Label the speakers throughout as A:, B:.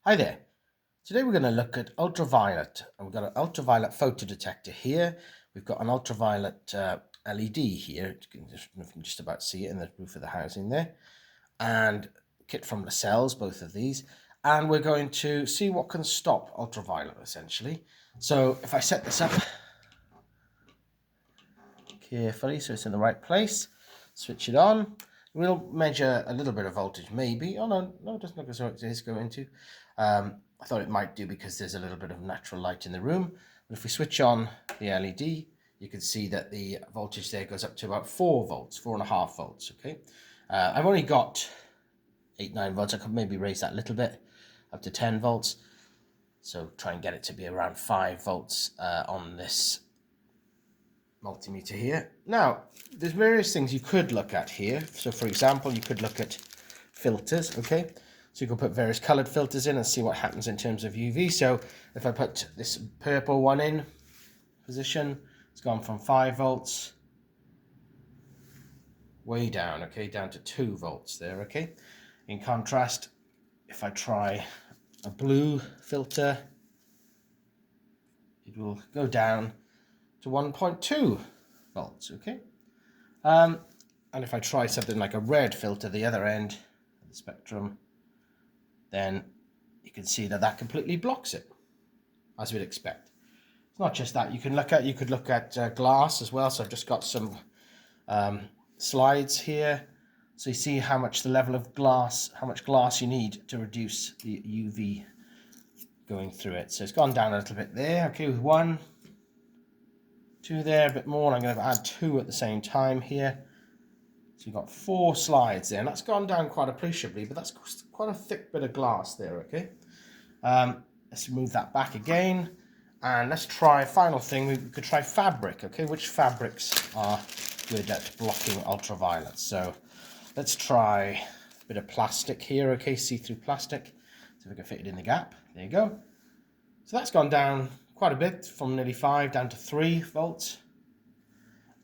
A: Hi there. Today we're going to look at ultraviolet. And we've got an ultraviolet photodetector here. We've got an ultraviolet LED here. You can just about see it in the roof of the housing there. And kit from Lascells, both of these. And we're going to see what can stop ultraviolet, essentially. So if I set this up carefully so it's in the right place, switch it on. We'll measure a little bit of voltage, maybe. Oh, no, it doesn't look as though it is going to. I thought it might do because there's a little bit of natural light in the room. But if we switch on the LED, you can see that the voltage there goes up to about 4 volts, 4.5 volts, okay? I've only got 8, 9 volts. I could maybe raise that a little bit, up to 10 volts. So try and get it to be around 5 volts on this multimeter here. Now, there's various things you could look at here. So for example, you could look at filters, okay? So you can put various colored filters in and see what happens in terms of UV. So if I put this purple one in position, it's gone from 5 volts way down, okay, down to 2 volts there, okay? In contrast, if I try a blue filter, it will go down to 1.2 volts, okay? And if I try something like a red filter, the other end of the spectrum, then you can see that that completely blocks it, as we'd expect. It's not just that. You could look at glass as well. So I've just got some slides here. So you see how much the level of glass, how much glass you need to reduce the UV going through it. So it's gone down a little bit there. Okay, with 1, 2 there, a bit more. I'm going to add 2 at the same time here. So you've got 4 slides there, and that's gone down quite appreciably, but that's quite a thick bit of glass there, okay? Let's move that back again, and let's try, final thing, we could try fabric, okay? Which fabrics are good at blocking ultraviolet? So let's try a bit of plastic here, okay? See-through plastic. See if we can fit it in the gap. There you go. So that's gone down quite a bit, from nearly 5 down to 3 volts.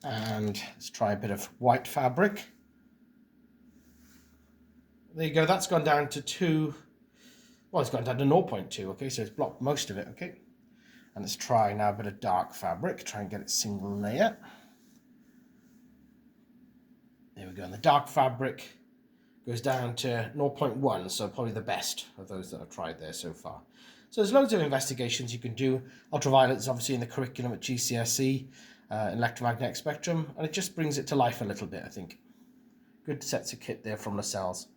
A: And let's try a bit of white fabric. There you go, that's gone down to 2, well, it's gone down to 0.2, okay, so it's blocked most of it, okay. And let's try now a bit of dark fabric, try and get it single layer. There we go, and the dark fabric goes down to 0.1, so probably the best of those that I've tried there so far. So there's loads of investigations you can do. Ultraviolet is obviously in the curriculum at GCSE, electromagnetic spectrum, and it just brings it to life a little bit, I think. Good sets of kit there from Lascells.